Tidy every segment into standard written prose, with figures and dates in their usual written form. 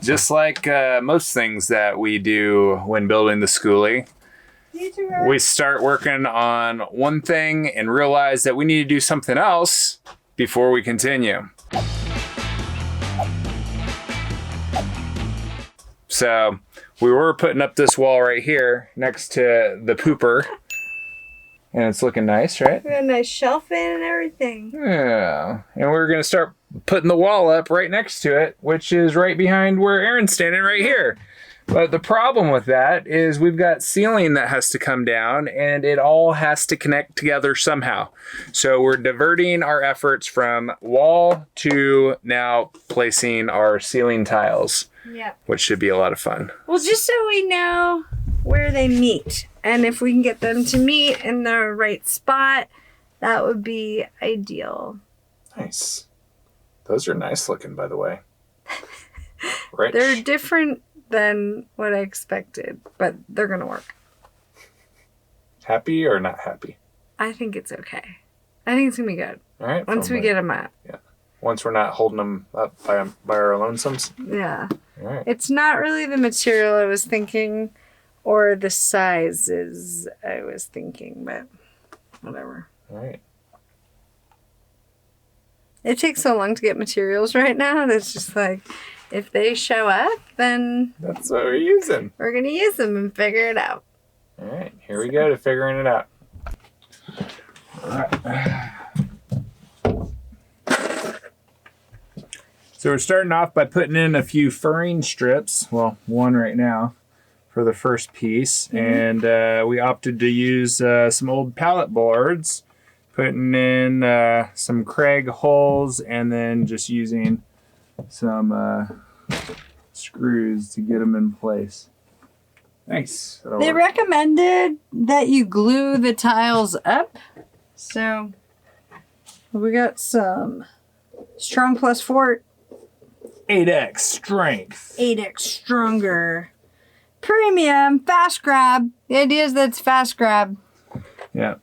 Just like most things that we do when building the Skoolie, we start working on one thing and realize that we need to do something else before we continue. So we were putting up this wall right here next to the pooper. And it's looking nice, right? We got a nice shelf in and everything. Yeah. And we're going to start putting the wall up right next to it, which is right behind where Aaron's standing right here. But the problem with that is we've got ceiling that has to come down and it all has to connect together somehow. So we're diverting our efforts from wall to now placing our ceiling tiles. Yep. Which should be a lot of fun. Well, just so we know where they meet. And if we can get them to meet in the right spot, that would be ideal. Nice. Those are nice looking, by the way. Rich. They're different than what I expected, but they're going to work. Happy or not happy? I think it's okay. I think it's going to be good. All right. Once we get them up. Yeah. Once we're not holding them up by our lonesomes? Yeah. All right. It's not really the material I was thinking or the sizes I was thinking, but whatever. All right. It takes so long to get materials right now. That's just like, if they show up, then that's what we're using. We're going to use them and figure it out. All right. Here we go to figuring it out. All right. So we're starting off by putting in a few furring strips. Well, one right now for the first piece. Mm-hmm. And we opted to use some old pallet boards, putting in some Craig holes, and then just using some screws to get them in place. Nice. They recommended that you glue the tiles up. So we got some Strong Plus Fort. 8X strength. 8X stronger. Premium. Fast grab. The idea is that it's fast grab. Yeah.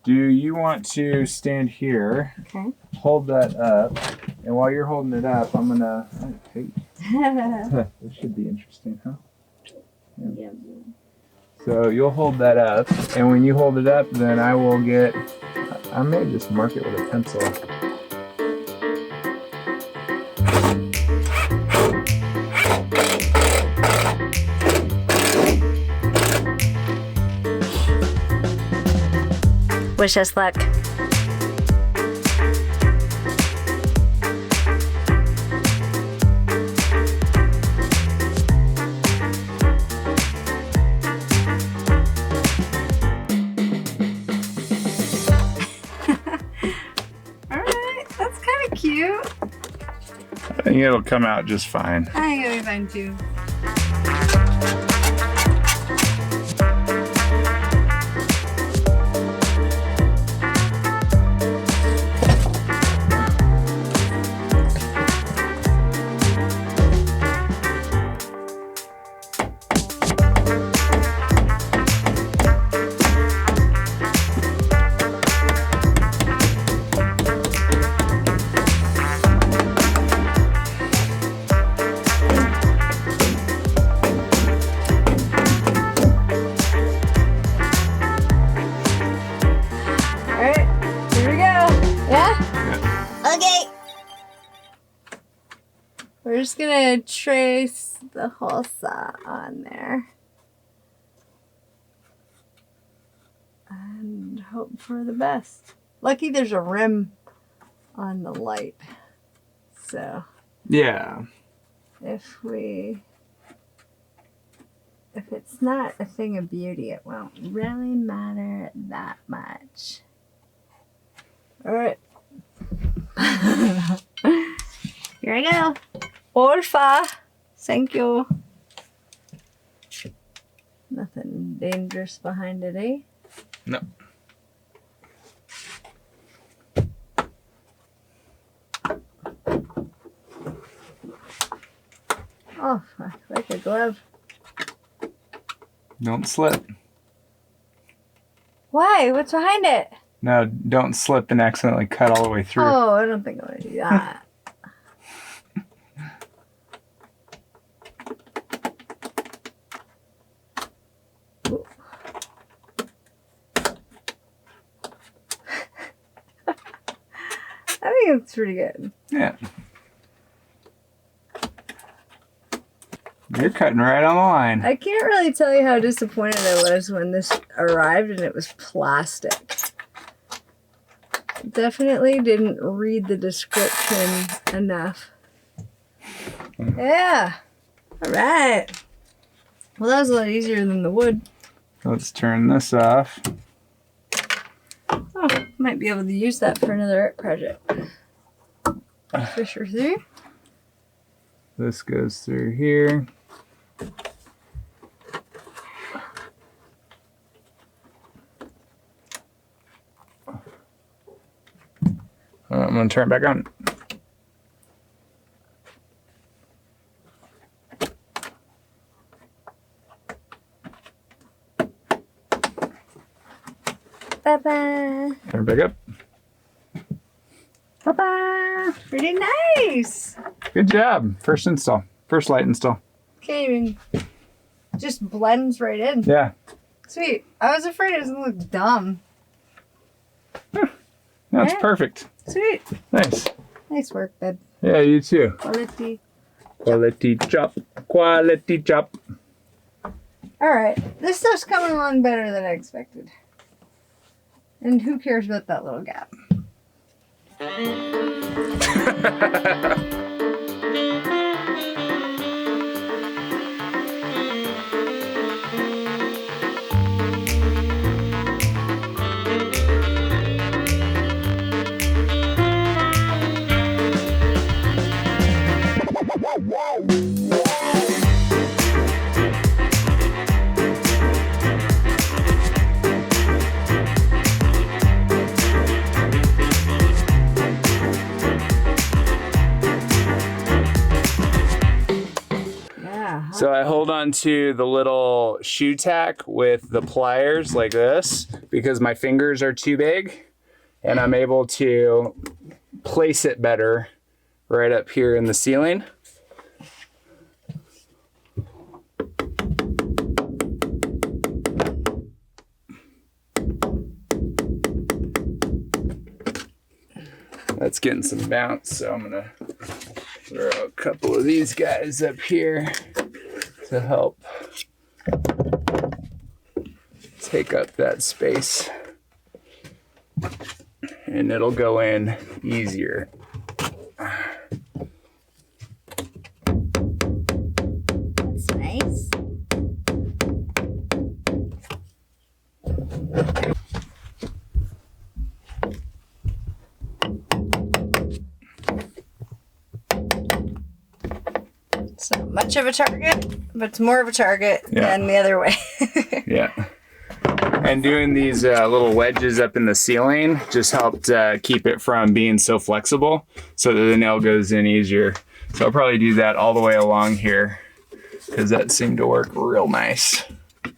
Do you want to stand here? Okay. Hold that up. And while you're holding it up, I'm going to... This should be interesting, huh? Yeah. So you'll hold that up. And when you hold it up, then I will get... I may just mark it with a pencil. Wish us luck. Alright, that's kind of cute. I think it'll come out just fine. I think it'll be fine too. We're just gonna trace the whole saw on there. And hope for the best. Lucky there's a rim on the light. So. Yeah. If it's not a thing of beauty, it won't really matter that much. Alright. Here I go. Olfa. Thank you. Nothing dangerous behind it, eh? No. Oh, like a glove. Don't slip. Why? What's behind it? No, don't slip and accidentally cut all the way through. Oh, I don't think I'm going to do that. think it's pretty good. Yeah. You're cutting right on the line. I can't really tell you how disappointed I was when this arrived and it was plastic. Definitely didn't read the description enough. Yeah. All right. Well, that was a lot easier than the wood. Let's turn this off. Oh, might be able to use that for another art project. Fisher through. This goes through here. I'm going to turn it back on. Bye-bye. Turn it back up. Bye-bye. Pretty nice. Good job. First install. First light install. Can't even... Just blends right in. Yeah. Sweet. I was afraid it was going to look dumb. That's Yeah. perfect. Sweet. Nice. Nice work, babe. Yeah, you too. Quality. Quality chop. Quality chop. Alright. This stuff's coming along better than I expected. And who cares about that little gap? So I hold on to the little shoe tack with the pliers like this because my fingers are too big, and I'm able to place it better right up here in the ceiling. That's getting some bounce, so I'm gonna throw a couple of these guys up here to help take up that space, and it'll go in easier. That's nice. It's not much of a target, but it's more of a target than the other way. Yeah. And doing these little wedges up in the ceiling just helped keep it from being so flexible so that the nail goes in easier. So I'll probably do that all the way along here because that seemed to work real nice.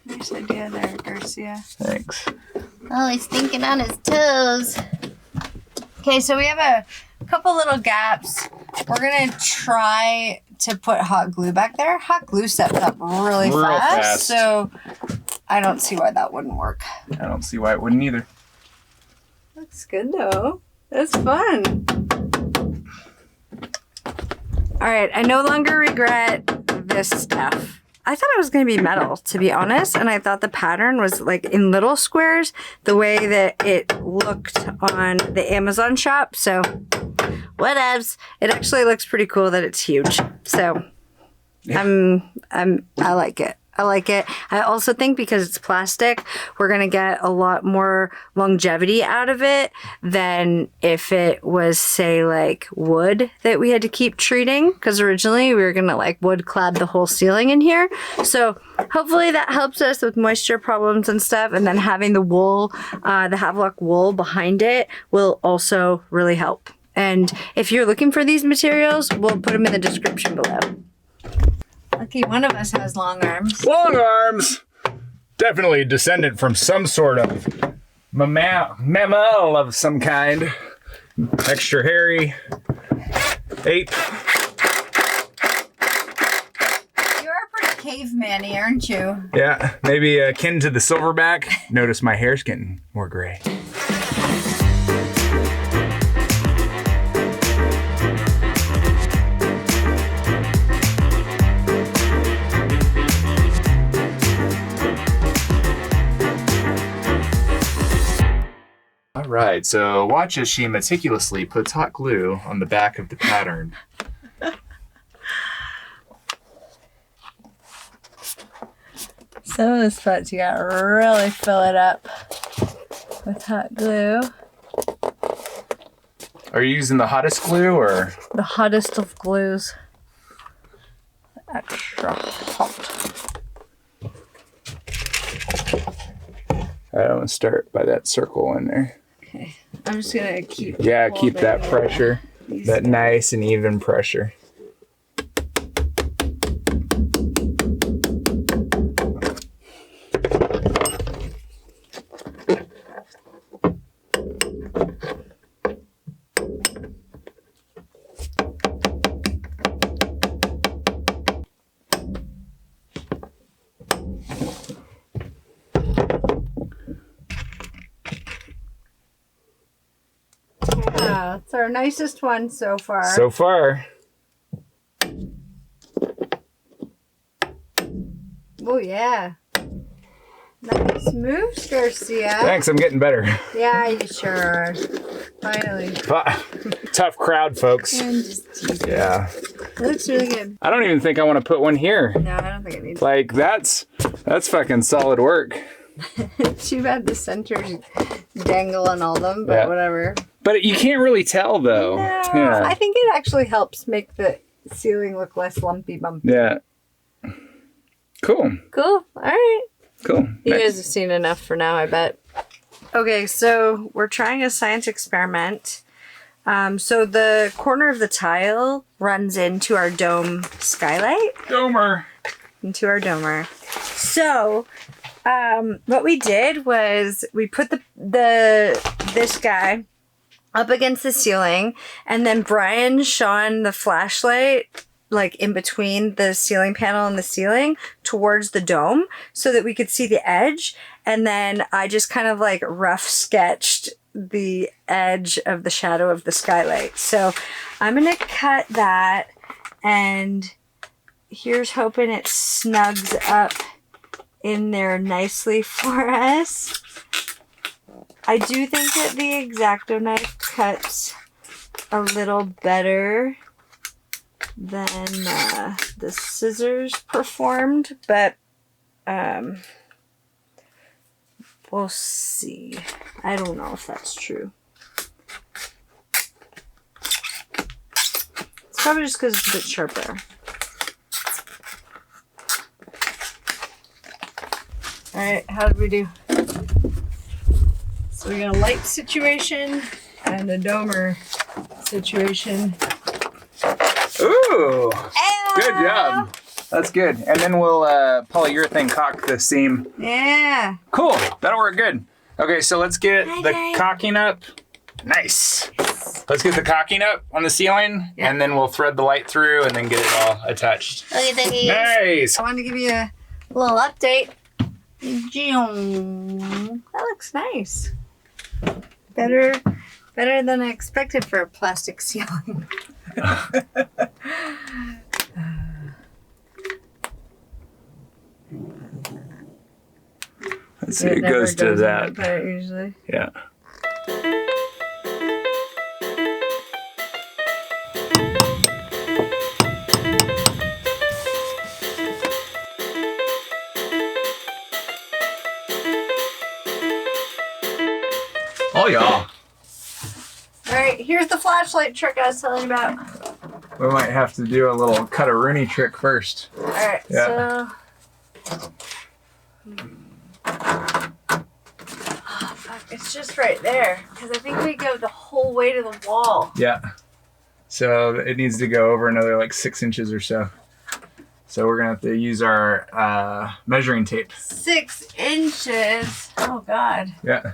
Nice idea there, Garcia. Thanks. Oh, he's thinking on his toes. Okay, so we have a couple little gaps. We're going to try to put hot glue back there. Hot glue sets up really fast, so I don't see why that wouldn't work. I don't see why it wouldn't either. Looks good though. That's fun. All right, I no longer regret this stuff. I thought it was going to be metal, to be honest, and I thought the pattern was like in little squares, the way that it looked on the Amazon shop. So, whatevs. It actually looks pretty cool that it's huge. So, yeah. I like it. I like it. I also think because it's plastic, we're going to get a lot more longevity out of it than if it was, say, like wood that we had to keep treating. Because originally we were going to like wood clad the whole ceiling in here. So hopefully that helps us with moisture problems and stuff. And then having the wool, the Havelock wool behind it will also really help. And if you're looking for these materials, we'll put them in the description below. Lucky one of us has long arms. Long arms! Definitely a descendant from some sort of mammal of some kind. Extra hairy ape. You are pretty caveman-y, aren't you? Yeah, maybe akin to the silverback. Notice my hair's getting more gray. Right, so watch as she meticulously puts hot glue on the back of the pattern. Some of the spots you gotta really fill it up with hot glue. Are you using the hottest glue or? The hottest of glues. Extra hot. All right, I'm gonna start by that circle in there. Okay, I'm just gonna keep. Yeah, keep that pressure, that nice and even pressure. Yeah, it's our nicest one so far. So far. Oh yeah. Nice moves, Garcia. Thanks, I'm getting better. Yeah, you sure are. Finally. Tough crowd, folks. And just Yeah. it looks really good. I don't even think I want to put one here. No, I don't think it needs. Like, that's fucking solid work. Too bad the center's dangle on all of them, but Yeah. whatever. But you can't really tell, though. No, Yeah. I think it actually helps make the ceiling look less lumpy bumpy. Yeah. Cool. Cool. All right. Cool. You Nice. guys have seen enough for now, I bet. Okay, so we're trying a science experiment. So the corner of the tile runs into our dome skylight. Domer. Into our domer. So, what we did was we put this guy up against the ceiling, and then Brian shone the flashlight like in between the ceiling panel and the ceiling towards the dome so that we could see the edge. And then I just kind of like rough sketched the edge of the shadow of the skylight. So I'm going to cut that, and here's hoping it snugs up in there nicely for us. I do think that the X-Acto knife cuts a little better than the scissors performed, but we'll see. I don't know if that's true. It's probably just because it's a bit sharper. Alright, how did we do? So we got a light situation and a domer situation. Ooh. Good job. That's good. And then we'll polyurethane caulk the seam. Yeah. Cool. That'll work good. Okay, so let's get Hi, the guys. caulking up. Nice. Let's get the caulking up on the ceiling, Yeah. and then we'll thread the light through and then get it all attached. Look at that. Nice. I wanted to give you a little update. That looks nice. Better than I expected for a plastic ceiling. Let's see, it goes to that. Better usually. Yeah. Oh yeah. Alright, here's the flashlight trick I was telling you about. We might have to do a little cut-a-rooney trick first. Alright, Yeah. so... Oh, fuck, it's just right there. Because I think we go the whole way to the wall. Yeah. So it needs to go over another like 6 inches or so. So we're gonna have to use our measuring tape. 6 inches? Oh, God. Yeah.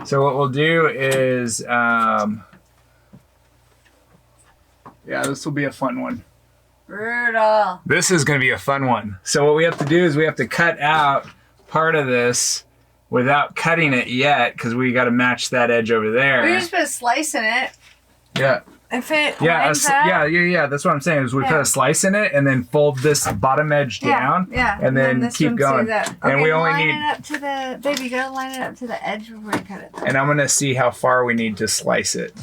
So what we'll do is, yeah, this will be a fun one. Brutal. This is going to be a fun one. So what we have to do is we have to cut out part of this without cutting it yet, because we got to match that edge over We there. just put a slice in it. Yeah. If it Yeah, lines up, yeah. That's what I'm saying. Is we put a slice in it and then fold this bottom edge down. Yeah. And then this keep one going. stays up. And okay, we only line need. it up to the baby. You gotta line it up to the edge before you cut it. And I'm gonna see how far we need to slice it.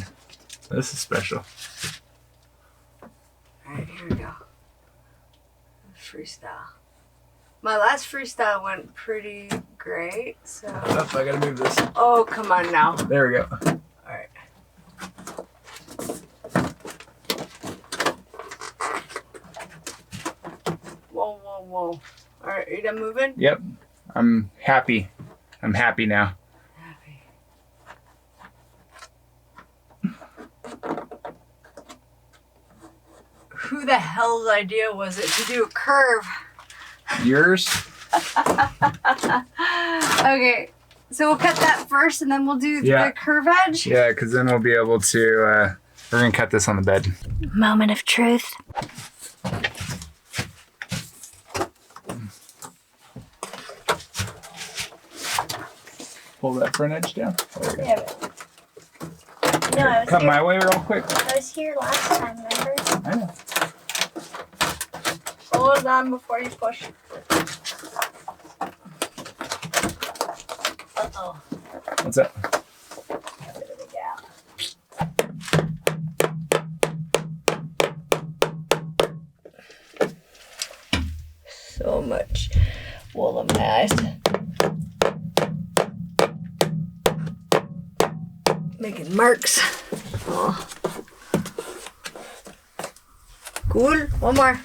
This is special. All right, here we go. Freestyle. My last freestyle went pretty great. So. Oh, I gotta move this. Oh, come on now. There we go. All right. Whoa. All right, are you done moving? Yep. I'm happy. I'm happy now. Happy. Who the hell's idea was it to do a curve? Yours? Okay, so we'll cut that first and then we'll do the curve edge. Yeah, because then we'll be able to, we're going to cut this on the bed. Moment of truth. Pull that front edge down. There we go. Yeah, no, I was Come here. my way real quick. I was here last time, remember? I know. Hold on before you push. Uh-oh. What's that? There we go. So much wool on my eyes. Making marks. Oh. Cool. One more.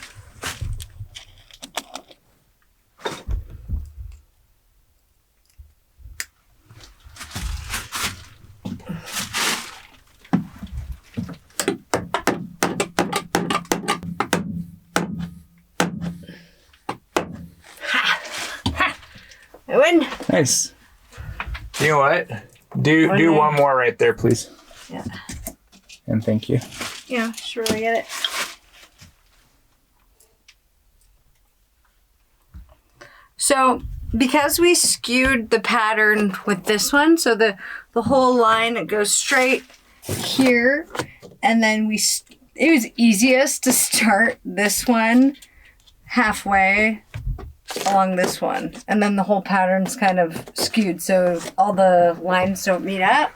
I win. Nice. You know what? Do one more right there, please. Yeah. And thank you. Yeah, sure, I get it. So, because we skewed the pattern with this one, so the whole line, it goes straight here, and then it was easiest to start this one halfway along this one, and then the whole pattern's kind of skewed, so all the lines don't meet up.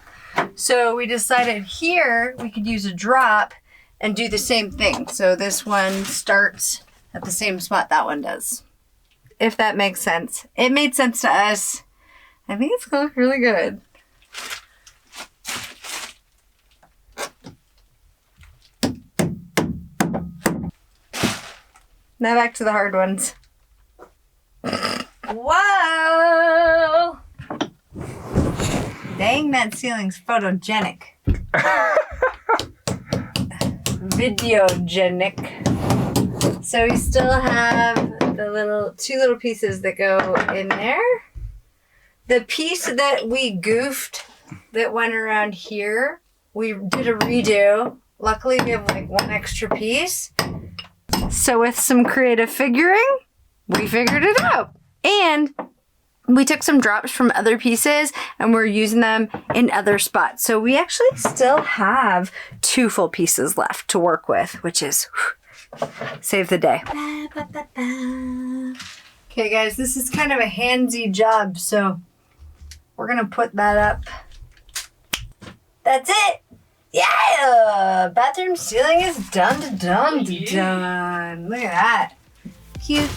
So we decided here we could use a drop and do the same thing. So this one starts at the same spot that one does. If that makes sense. It made sense to us. I think it's gonna look really good. Now back to the hard ones. Whoa! Dang, that ceiling's photogenic. Videogenic. So we still have the two little pieces that go in there. The piece that we goofed that went around here, we did a redo. Luckily, we have like one extra piece. So with some creative figuring, we figured it out. And we took some drops from other pieces and we're using them in other spots. So we actually still have 2 full pieces left to work with, which is save the day. Okay guys, this is kind of a handsy job, so we're gonna put that up. That's it. Yeah, bathroom ceiling is done. Look at that. Cute.